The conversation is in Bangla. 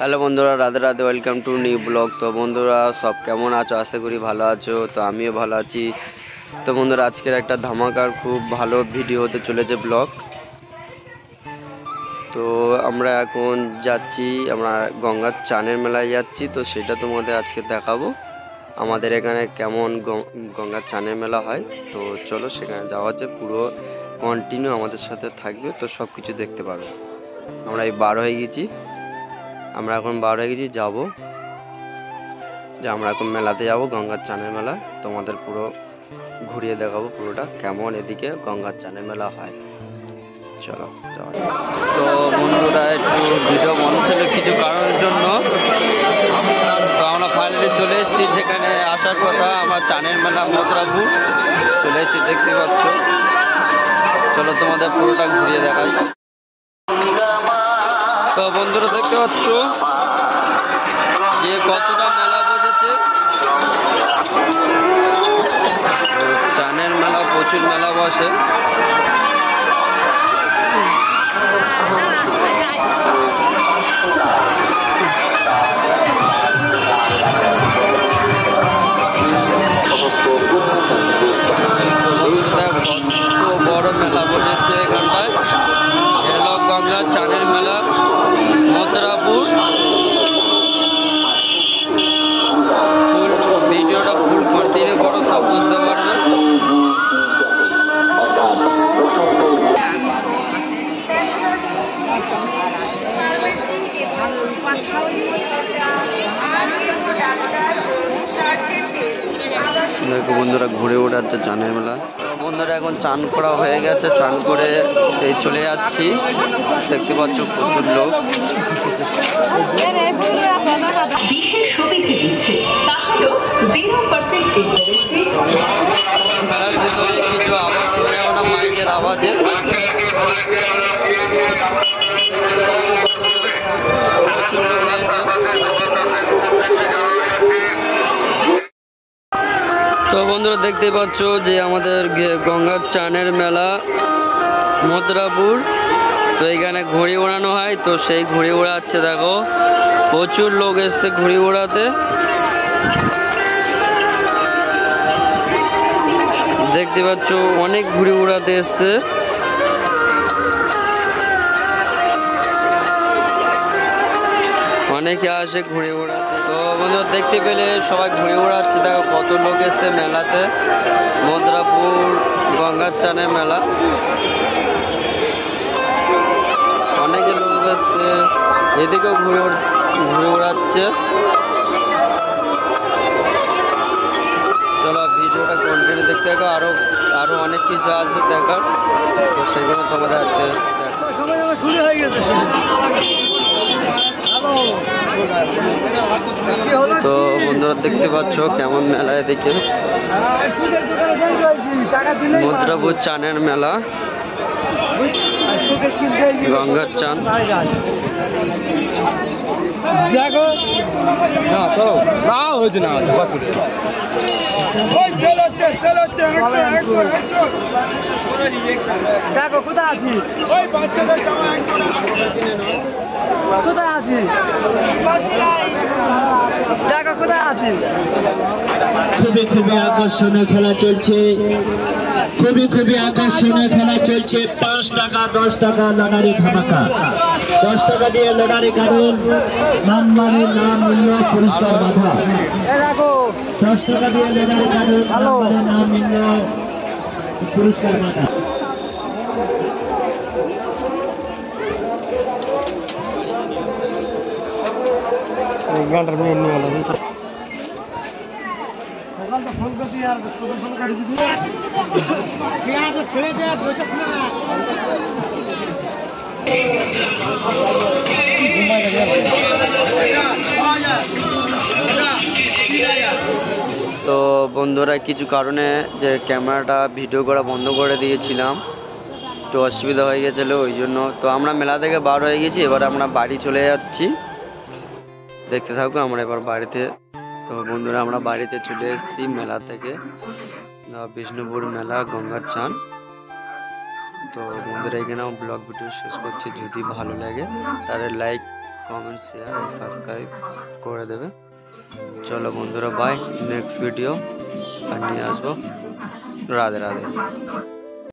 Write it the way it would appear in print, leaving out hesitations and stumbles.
হ্যালো বন্ধুরা, Radhe Radhe, welcome to new blog. তো বন্ধুরা সব কেমন আছো? আশা করি ভালো আছো। তো আমিও ভালো আছি। তো বন্ধুরা আজকের একটা ধামাকার খুব ভালো ভিডিও হতে চলেছে, ব্লগ। তো আমরা এখন যাচ্ছি, আমরা গঙ্গার চানের মেলায় যাচ্ছি। তো সেটা তোমাদের আজকে দেখাবো আমাদের এখানে কেমন গঙ্গার চানের মেলা হয়। তো চলো সেখানে যাওয়া হচ্ছে, পুরো কন্টিনিউ আমাদের সাথে থাকবে, তো সব কিছু দেখতে পারবে। আমরা এই বার হয়ে গেছি, যাবো যে আমরা এখন মেলাতে যাব, গঙ্গার চানের মেলা। তোমাদের পুরো ঘুরিয়ে দেখাবো পুরোটা কেমন এদিকে গঙ্গার চানের মেলা হয়। চলো যাওয়া যাক। তো বন্ধুরা একটু ভিডিও বন্ধ ছিল কিছু কারণের জন্য। তো আমরা ফাইনালি চলে এসেছি যেখানে আসার কথা, আমার চানের মেলা মথুরাপুর চলে এসেছি, দেখতে পাচ্ছ। চলো তোমাদের পুরোটা ঘুরিয়ে দেখাই। তো বন্ধুরা দেখতে পাচ্ছ যে কতটা মেলা বসেছে। চানের মেলা, প্রচুর মেলা বসে। কত বড় মেলা বসেছে এখানটায়। এলো গঙ্গার চানের মেলা মথুরাপুর। ভিডিওটা ফুল কন্টিনিউ করো, সব বুঝতে পারবে। দেখো বন্ধুরা ঘুরে ওঠাচ্ছে চানের মেলা। বন্ধুরা এখন চান করা হয়ে গেছে, চান করে এই চলে যাচ্ছি। দেখতে পাচ্ছ প্রচুর লোক। মেলার ভিতরে কিছু আওয়াজ শোনা যাবে না, মাইকের আওয়াজে। তো বন্ধুরা দেখতে পাচ্ছ যে আমাদের গঙ্গার চানের মেলা মথুরাপুর। তো এখানে ঘুড়ি ওড়ানো হয়, তো সেই ঘুড়ি ওড়াচ্ছে। দেখো প্রচুর লোক এসছে ঘুড়ি ওড়াতে, দেখতে পাচ্ছ অনেক ঘুড়ি ওড়াতে এসছে। অনেকে আসে ঘুড়ি ওড়াতে। তো বন্ধুরা দেখতে পেলে সবাই ঘুড়ি ওড়াচ্ছে। দেখো কত লোক এসছে মেলাতে, মথুরাপুর গঙ্গার চানের মেলা। অনেকে লোক এসছে, এদিকেও ঘুড়ি ওড়াচ্ছে। চলো ভিডিওটা কন্টিনিউ দেখতে থাকো, আরো অনেক কিছু আছে দেখার। তো সেগুলো তোমাদের আজকে তো বন্ধুরা দেখতে পাচ্ছ কেমন মেলা এদিকে মথুরাপুর চানের মেলা, গঙ্গার চান। দেখো কোথায় আছি, কোথায় আছি, দেখো কোথায় আছি। খুবই আকর্ষণীয় খেলা চলছে, খুবই আকর্ষণীয় খেলা চলছে। 5 টাকা 10 টাকা লটারি ধামাকা। 10 টাকা দিয়ে লটারি কাটুন, নাম্বারের নাম মূল্য পুরস্কার বাধা। 10 টাকা দিয়ে লটারি কাটুন, নাম্বারের নাম মূল্য পুরস্কার বাধা। ফোন করছি আর ফোন করে দিবি ছেড়ে দেয়। তো বন্ধুরা কিছু কারণে যে ক্যামেরাটা ভিডিও করা বন্ধ করে দিয়েছিলাম, একটু অসুবিধা হয়ে গেছিলো ওই জন্য। তো আমরা মেলা থেকে বার হয়ে গেছি, এবার আমরা বাড়ি চলে যাচ্ছি। দেখতে থাকবো আমরা এবার বাড়িতে। তো বন্ধুরা আমরা বাড়িতে চলে এসেছি মেলা থেকে, বিষ্ণুপুর মেলা গঙ্গার চান। তো বন্ধুরা এখানে ব্লগ ভিডিও শেষ করছি। যদি ভালো লাগে তাহলে লাইক কমেন্ট শেয়ার আর সাবস্ক্রাইব করে দেবে। চলো বন্ধুরা, বাই, নেক্সট ভিডিও আর নিয়ে আসবো। রাধে রাধে।